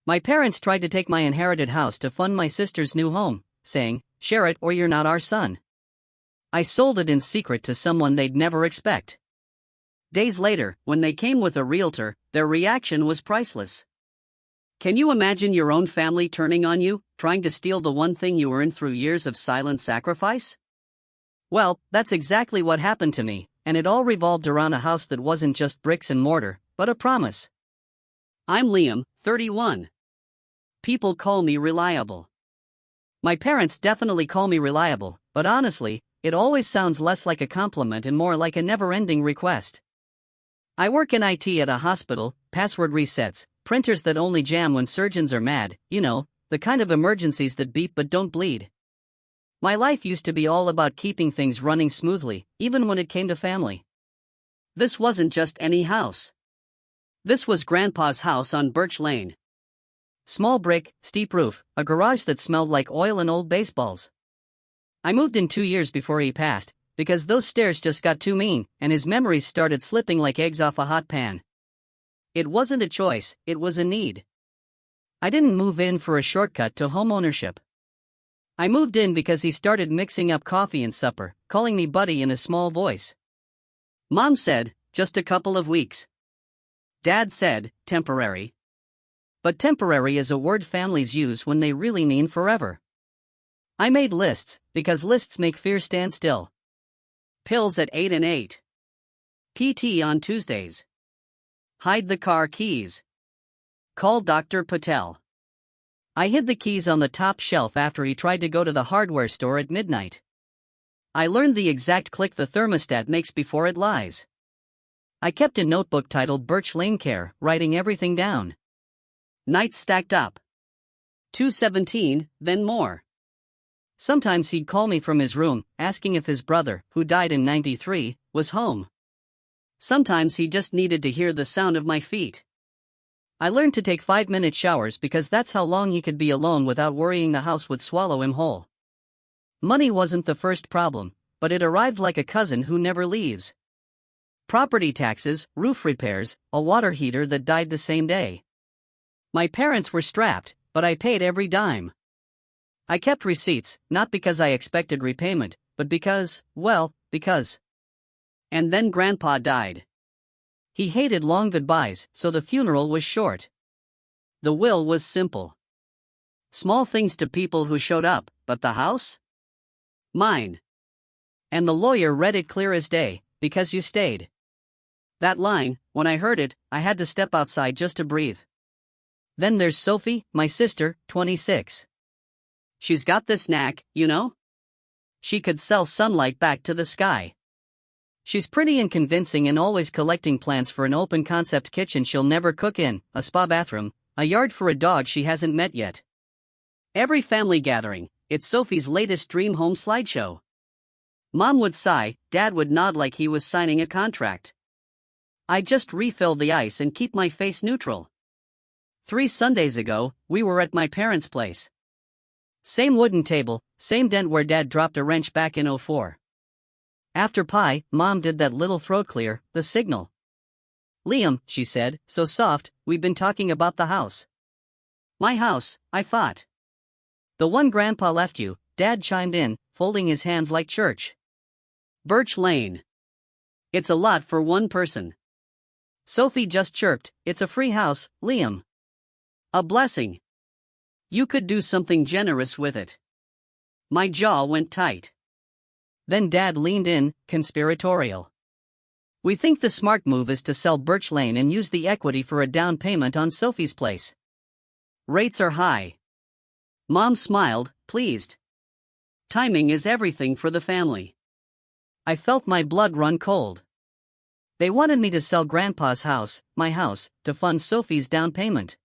My parents tried to take my inherited house to fund my sister's new home, saying, "Share it or you're not our son." I sold it in secret to someone they'd never expect. Days later, when they came with a realtor, their reaction was priceless. Can you imagine your own family turning on you, trying to steal the one thing you earned through years of silent sacrifice? Well, that's exactly what happened to me, and it all revolved around a house that wasn't just bricks and mortar, but a promise. I'm Liam, 31. People call me reliable. My parents definitely call me reliable, but honestly, it always sounds less like a compliment and more like a never-ending request. I work in IT at a hospital, password resets, printers that only jam when surgeons are mad, the kind of emergencies that beep but don't bleed. My life used to be all about keeping things running smoothly, even when it came to family. This wasn't just any house. This was Grandpa's house on Birch Lane. Small brick, steep roof, a garage that smelled like oil and old baseballs. I moved in 2 years before he passed, because those stairs just got too mean, and his memories started slipping like eggs off a hot pan. It wasn't a choice, it was a need. I didn't move in for a shortcut to homeownership. I moved in because he started mixing up coffee and supper, calling me buddy in a small voice. Mom said, "Just a couple of weeks." Dad said, "Temporary." But temporary is a word families use when they really mean forever. I made lists, because lists make fear stand still. Pills at 8 and 8. PT on Tuesdays. Hide the car keys. Call Dr. Patel. I hid the keys on the top shelf after he tried to go to the hardware store at midnight. I learned the exact click the thermostat makes before it lies. I kept a notebook titled Birch Lane Care, writing everything down. Nights stacked up. 2:17, then more. Sometimes he'd call me from his room, asking if his brother, who died in '93, was home. Sometimes he just needed to hear the sound of my feet. I learned to take 5-minute showers because that's how long he could be alone without worrying the house would swallow him whole. Money wasn't the first problem, but it arrived like a cousin who never leaves. Property taxes, roof repairs, a water heater that died the same day. My parents were strapped, but I paid every dime. I kept receipts, not because I expected repayment, but because. And then Grandpa died. He hated long goodbyes, so the funeral was short. The will was simple. Small things to people who showed up, but the house? Mine. And the lawyer read it clear as day, "Because you stayed." That line, when I heard it, I had to step outside just to breathe. Then there's Sophie, my sister, 26. She's got this knack, She could sell sunlight back to the sky. She's pretty and convincing and always collecting plans for an open-concept kitchen she'll never cook in, a spa bathroom, a yard for a dog she hasn't met yet. Every family gathering, it's Sophie's latest dream home slideshow. Mom would sigh, Dad would nod like he was signing a contract. I'd just refill the ice and keep my face neutral. 3 Sundays ago, we were at my parents' place. Same wooden table, same dent where Dad dropped a wrench back in '04. After pie, Mom did that little throat clear, the signal. "Liam," she said, so soft, "we've been talking about the house." "My house," I thought. "The one Grandpa left you," Dad chimed in, folding his hands like church. "Birch Lane. It's a lot for one person." Sophie just chirped, "It's a free house, Liam." A blessing. You could do something generous with it. My jaw went tight. Then Dad leaned in, conspiratorial. "We think the smart move is to sell Birch Lane and use the equity for a down payment on Sophie's place. Rates are high." Mom smiled, pleased. Timing is everything for the family. I felt my blood run cold. They wanted me to sell Grandpa's house, my house, to fund Sophie's down payment.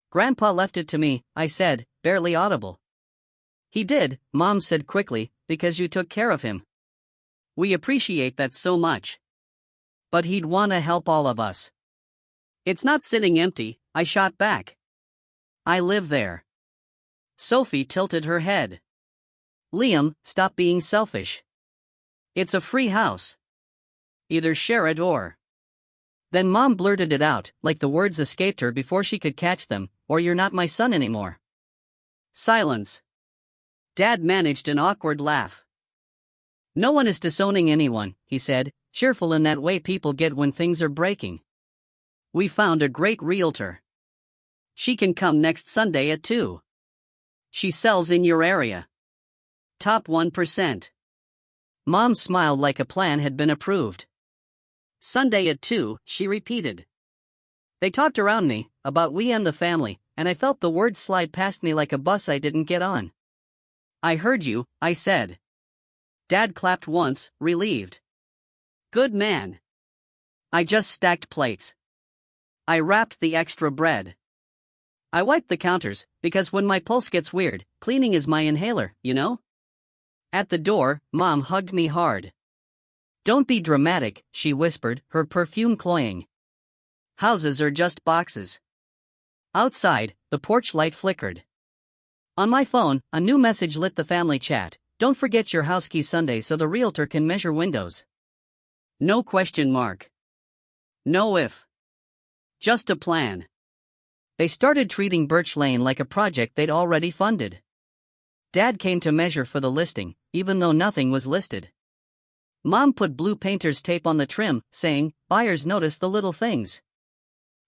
"Grandpa left it to me," I said, barely audible. "He did," Mom said quickly, "because you took care of him. We appreciate that so much. But he'd want to help all of us." "It's not sitting empty," I shot back. "I live there." Sophie tilted her head. "Liam, stop being selfish. It's a free house. Either share it or..." Then Mom blurted it out, like the words escaped her before she could catch them, "Or you're not my son anymore." Silence. Dad managed an awkward laugh. "No one is disowning anyone," he said, cheerful in that way people get when things are breaking. "We found a great realtor. She can come next Sunday at 2. She sells in your area. Top 1%. Mom smiled like a plan had been approved. "Sunday at 2, she repeated. They talked around me, about we and the family, and I felt the words slide past me like a bus I didn't get on. "I heard you," I said. Dad clapped once, relieved. "Good man." I just stacked plates. I wrapped the extra bread. I wiped the counters, because when my pulse gets weird, cleaning is my inhaler, you know? At the door, Mom hugged me hard. "Don't be dramatic," she whispered, her perfume cloying. "Houses are just boxes." Outside, the porch light flickered. On my phone, a new message lit the family chat. "Don't forget your house key Sunday so the realtor can measure windows." No question mark. No if. Just a plan. They started treating Birch Lane like a project they'd already funded. Dad came to measure for the listing, even though nothing was listed. Mom put blue painter's tape on the trim, saying, "Buyers notice the little things."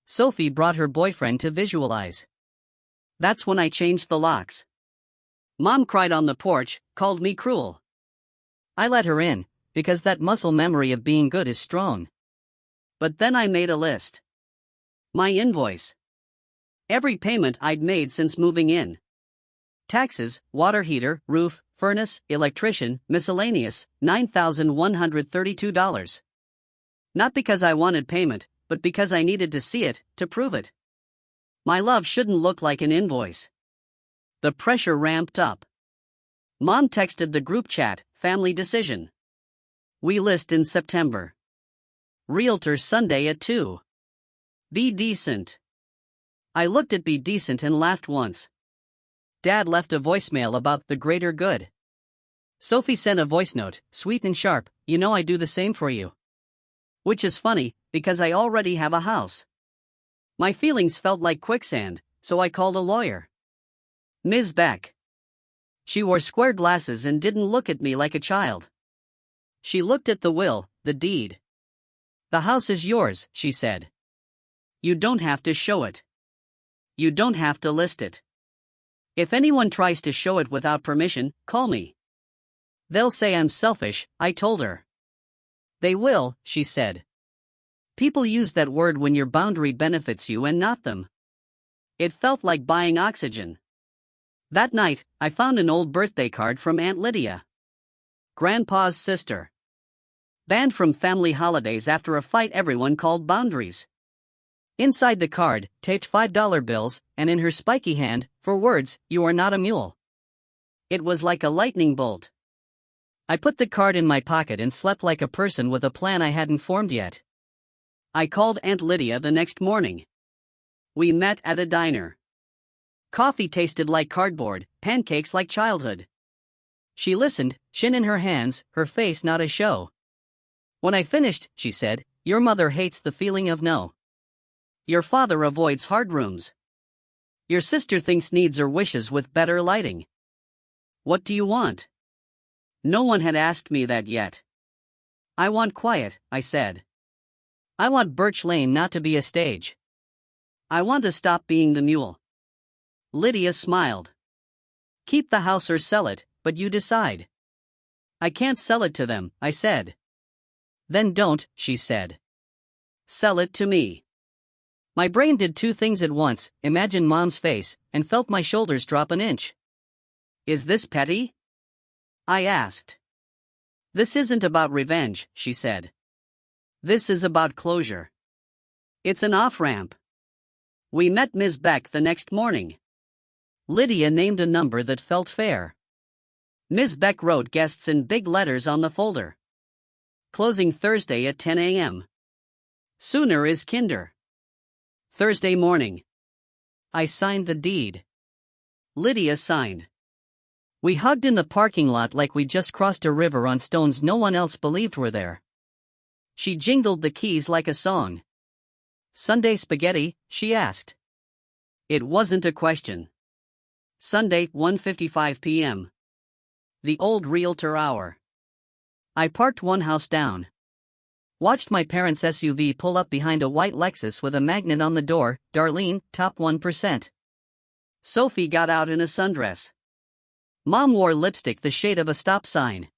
Sophie brought her boyfriend to visualize. That's when I changed the locks. Mom cried on the porch, called me cruel. I let her in, because that muscle memory of being good is strong. But then I made a list. My invoice. Every payment I'd made since moving in. Taxes, water heater, roof, furnace, electrician, miscellaneous, $9,132. Not because I wanted payment, but because I needed to see it, to prove it. My love shouldn't look like an invoice. The pressure ramped up. Mom texted the group chat, "Family decision. We list in September. Realtor Sunday at 2. Be decent." I looked at "be decent" and laughed once. Dad left a voicemail about the greater good. Sophie sent a voice note, sweet and sharp, "You know I do the same for you." Which is funny, because I already have a house. My feelings felt like quicksand, so I called a lawyer. Ms. Beck. She wore square glasses and didn't look at me like a child. She looked at the will, the deed. "The house is yours," she said. "You don't have to show it. You don't have to list it. If anyone tries to show it without permission, call me. They'll say I'm selfish," I told her. "They will," she said. "People use that word when your boundary benefits you and not them." It felt like buying oxygen. That night, I found an old birthday card from Aunt Lydia. Grandpa's sister. Banned from family holidays after a fight everyone called boundaries. Inside the card, taped $5 bills, and in her spiky hand, for words, "You are not a mule." It was like a lightning bolt. I put the card in my pocket and slept like a person with a plan I hadn't formed yet. I called Aunt Lydia the next morning. We met at a diner. Coffee tasted like cardboard, pancakes like childhood. She listened, chin in her hands, her face not a show. When I finished, she said, "Your mother hates the feeling of no. Your father avoids hard rooms. Your sister thinks needs are wishes with better lighting. What do you want?" No one had asked me that yet. "I want quiet," I said. "I want Birch Lane not to be a stage. I want to stop being the mule." Lydia smiled. "Keep the house or sell it, but you decide." "I can't sell it to them," I said. "Then don't," she said. "Sell it to me." My brain did two things at once, imagined Mom's face, and felt my shoulders drop an inch. "Is this petty?" I asked. "This isn't about revenge," she said. "This is about closure. It's an off-ramp." We met Ms. Beck the next morning. Lydia named a number that felt fair. Ms. Beck wrote guests in big letters on the folder. Closing Thursday at 10 a.m. Sooner is kinder. Thursday morning. I signed the deed. Lydia signed. We hugged in the parking lot like we just crossed a river on stones no one else believed were there. She jingled the keys like a song. Sunday spaghetti, she asked. It wasn't a question. Sunday, 1:55 p.m. The old Realtor hour. I parked one house down. Watched my parents' SUV pull up behind a white Lexus with a magnet on the door, Darlene, top 1%. Sophie got out in a sundress. Mom wore lipstick the shade of a stop sign.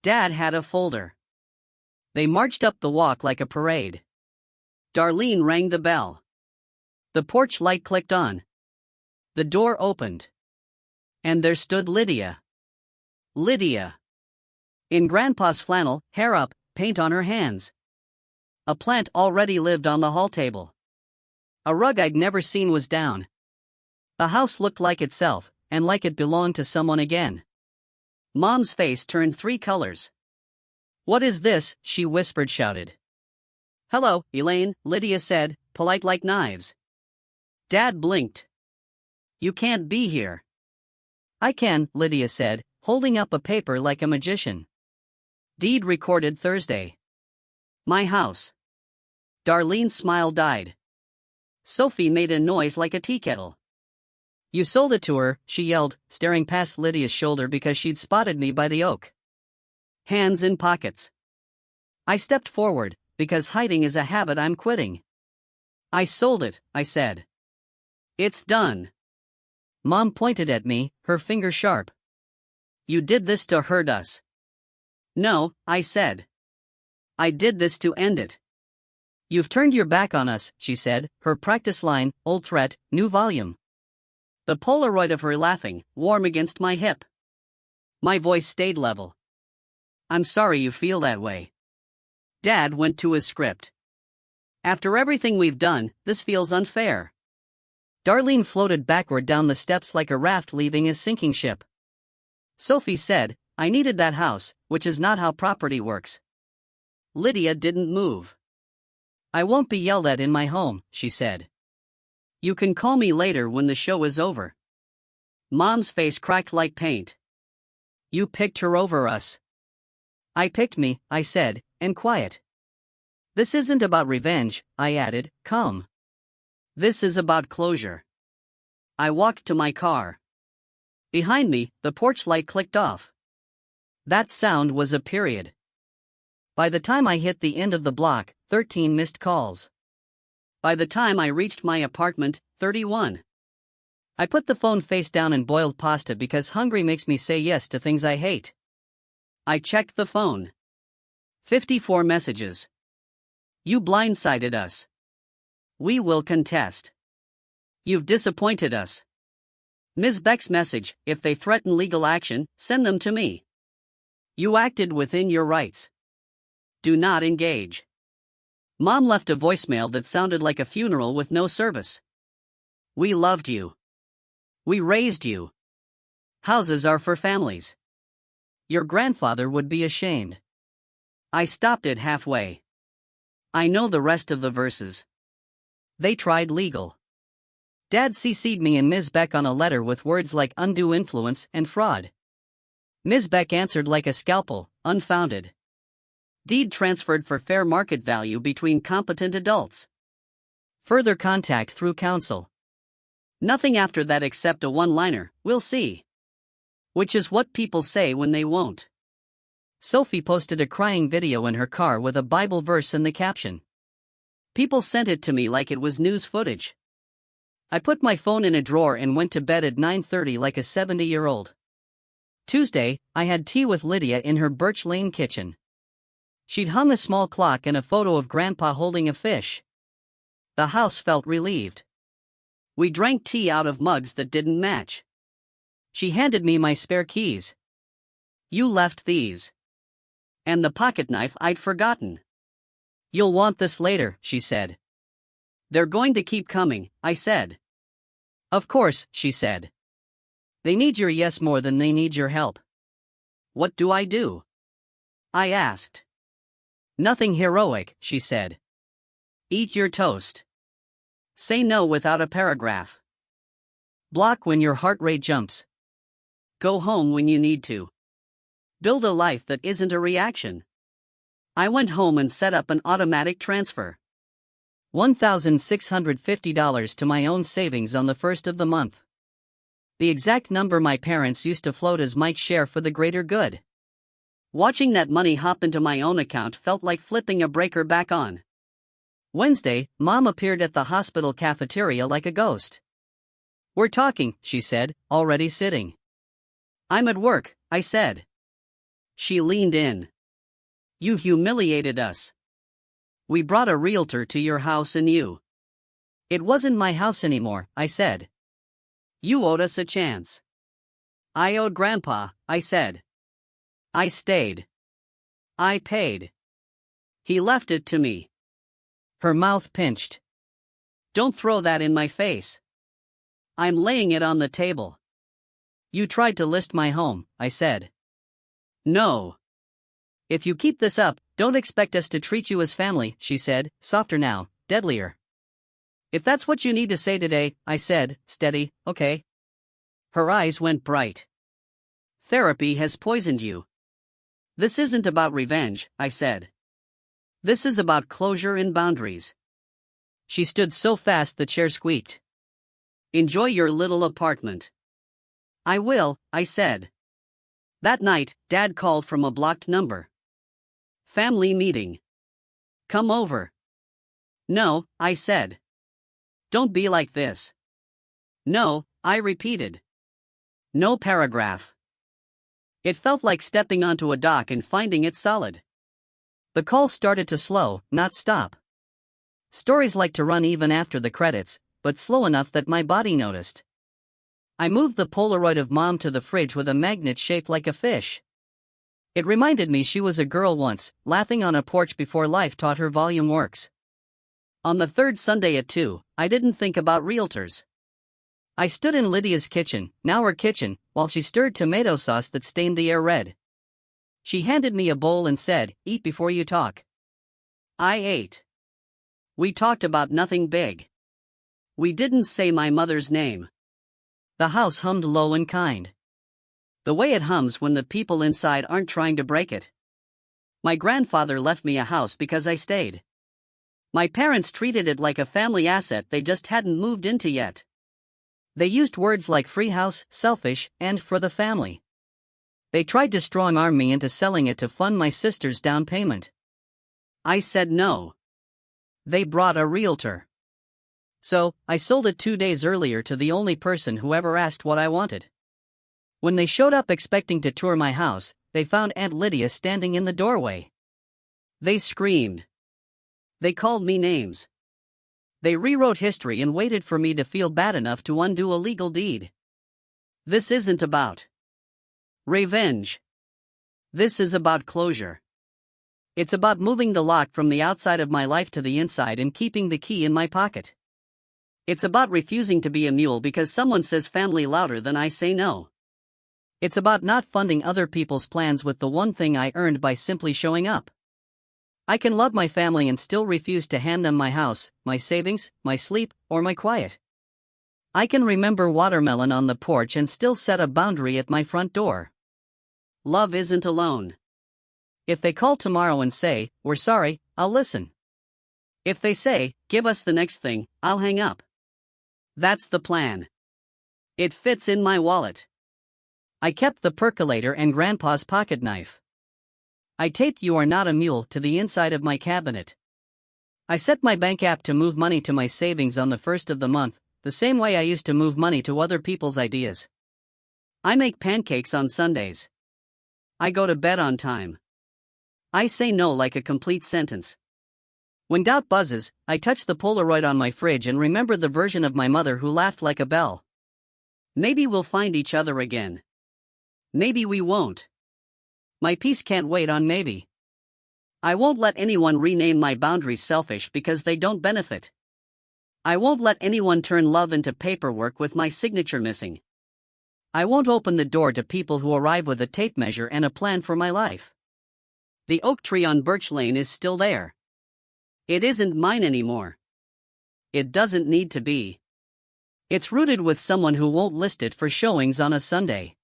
Dad had a folder. They marched up the walk like a parade. Darlene rang the bell. The porch light clicked on. The door opened. And there stood Lydia. Lydia. In Grandpa's flannel, hair up, paint on her hands. A plant already lived on the hall table. A rug I'd never seen was down. The house looked like itself, and like it belonged to someone again. Mom's face turned 3 colors. "What is this?" she whispered, shouted. "Hello, Elaine," Lydia said, polite like knives. Dad blinked. "You can't be here." "I can," Lydia said, holding up a paper like a magician. Deed recorded Thursday. My house. Darlene's smile died. Sophie made a noise like a tea kettle. "You sold it to her," she yelled, staring past Lydia's shoulder because she'd spotted me by the oak. Hands in pockets. I stepped forward, because hiding is a habit I'm quitting. "I sold it," I said. "It's done." Mom pointed at me, her finger sharp. "You did this to hurt us." "No," I said. "I did this to end it." "You've turned your back on us," she said, her practice line, old threat, new volume. The Polaroid of her laughing, warm against my hip. My voice stayed level. "I'm sorry you feel that way." Dad went to his script. "After everything we've done, this feels unfair." Darlene floated backward down the steps like a raft leaving a sinking ship. Sophie said, "I needed that house," which is not how property works. Lydia didn't move. "I won't be yelled at in my home," she said. "You can call me later when the show is over." Mom's face cracked like paint. "You picked her over us." "I picked me," I said, and quiet. "This isn't about revenge," I added, calm. "This is about closure." I walked to my car. Behind me, the porch light clicked off. That sound was a period. By the time I hit the end of the block, 13 missed calls. By the time I reached my apartment, 31. I put the phone face down and boiled pasta because hungry makes me say yes to things I hate. I checked the phone. 54 messages. "You blindsided us. We will contest. You've disappointed us." Ms. Beck's message, "If they threaten legal action, send them to me. You acted within your rights. Do not engage." Mom left a voicemail that sounded like a funeral with no service. "We loved you. We raised you. Houses are for families. Your grandfather would be ashamed." I stopped it halfway. I know the rest of the verses. They tried legal. Dad CC'd me and Ms. Beck on a letter with words like undue influence and fraud. Ms. Beck answered like a scalpel, unfounded. Deed transferred for fair market value between competent adults. Further contact through counsel. Nothing after that except a one-liner, "We'll see." Which is what people say when they won't. Sophie posted a crying video in her car with a Bible verse in the caption. People sent it to me like it was news footage. I put my phone in a drawer and went to bed at 9:30 like a 70-year-old. Tuesday, I had tea with Lydia in her Birch Lane kitchen. She'd hung a small clock and a photo of Grandpa holding a fish. The house felt relieved. We drank tea out of mugs that didn't match. She handed me my spare keys. "You left these." And the pocket knife I'd forgotten. "You'll want this later," she said. "They're going to keep coming," I said. "Of course," she said. "They need your yes more than they need your help." "What do I do?" I asked. "Nothing heroic," she said. "Eat your toast. Say no without a paragraph. Block when your heart rate jumps. Go home when you need to. Build a life that isn't a reaction." I went home and set up an automatic transfer. $1,650 to my own savings on the first of the month. The exact number my parents used to float as Mike's share for the greater good. Watching that money hop into my own account felt like flipping a breaker back on. Wednesday, Mom appeared at the hospital cafeteria like a ghost. "We're talking," she said, already sitting. "I'm at work," I said. She leaned in. "You humiliated us. We brought a realtor to your house and you." "It wasn't my house anymore," I said. "You owed us a chance." "I owed Grandpa," I said. "I stayed. I paid. He left it to me." Her mouth pinched. "Don't throw that in my face. I'm laying it on the table." "You tried to list my home," I said. "No. If you keep this up, don't expect us to treat you as family," she said, softer now, deadlier. "If that's what you need to say today," I said, steady, "okay." Her eyes went bright. "Therapy has poisoned you." "This isn't about revenge," I said. "This is about closure and boundaries." She stood so fast the chair squeaked. "Enjoy your little apartment." "I will," I said. That night, Dad called from a blocked number. "Family meeting. Come over." "No," I said. "Don't be like this." "No," I repeated. No paragraph. It felt like stepping onto a dock and finding it solid. The call started to slow, not stop. Stories like to run even after the credits, but slow enough that my body noticed. I moved the Polaroid of Mom to the fridge with a magnet shaped like a fish. It reminded me she was a girl once, laughing on a porch before life taught her volume works. On the third Sunday at 2, I didn't think about realtors. I stood in Lydia's kitchen, now her kitchen, while she stirred tomato sauce that stained the air red. She handed me a bowl and said, "Eat before you talk." I ate. We talked about nothing big. We didn't say my mother's name. The house hummed low and kind. The way it hums when the people inside aren't trying to break it. My grandfather left me a house because I stayed. My parents treated it like a family asset they just hadn't moved into yet. They used words like free house, selfish, and for the family. They tried to strong-arm me into selling it to fund my sister's down payment. I said no. They brought a realtor. So, I sold it 2 days earlier to the only person who ever asked what I wanted. When they showed up expecting to tour my house, they found Aunt Lydia standing in the doorway. They screamed. They called me names. They rewrote history and waited for me to feel bad enough to undo a legal deed. This isn't about revenge. This is about closure. It's about moving the lock from the outside of my life to the inside and keeping the key in my pocket. It's about refusing to be a mule because someone says family louder than I say no. It's about not funding other people's plans with the one thing I earned by simply showing up. I can love my family and still refuse to hand them my house, my savings, my sleep, or my quiet. I can remember watermelon on the porch and still set a boundary at my front door. Love isn't alone. If they call tomorrow and say, "We're sorry," I'll listen. If they say, "Give us the next thing," I'll hang up. That's the plan. It fits in my wallet. I kept the percolator and Grandpa's pocket knife. I taped "You Are Not a Mule" to the inside of my cabinet. I set my bank app to move money to my savings on the first of the month, the same way I used to move money to other people's ideas. I make pancakes on Sundays. I go to bed on time. I say no like a complete sentence. When doubt buzzes, I touch the Polaroid on my fridge and remember the version of my mother who laughed like a bell. Maybe we'll find each other again. Maybe we won't. My peace can't wait on maybe. I won't let anyone rename my boundaries selfish because they don't benefit. I won't let anyone turn love into paperwork with my signature missing. I won't open the door to people who arrive with a tape measure and a plan for my life. The oak tree on Birch Lane is still there. It isn't mine anymore. It doesn't need to be. It's rooted with someone who won't list it for showings on a Sunday.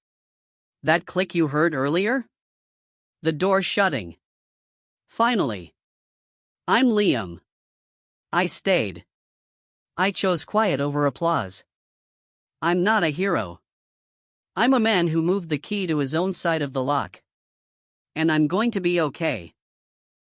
That click you heard earlier? The door shutting. Finally. I'm Liam. I stayed. I chose quiet over applause. I'm not a hero. I'm a man who moved the key to his own side of the lock. And I'm going to be okay.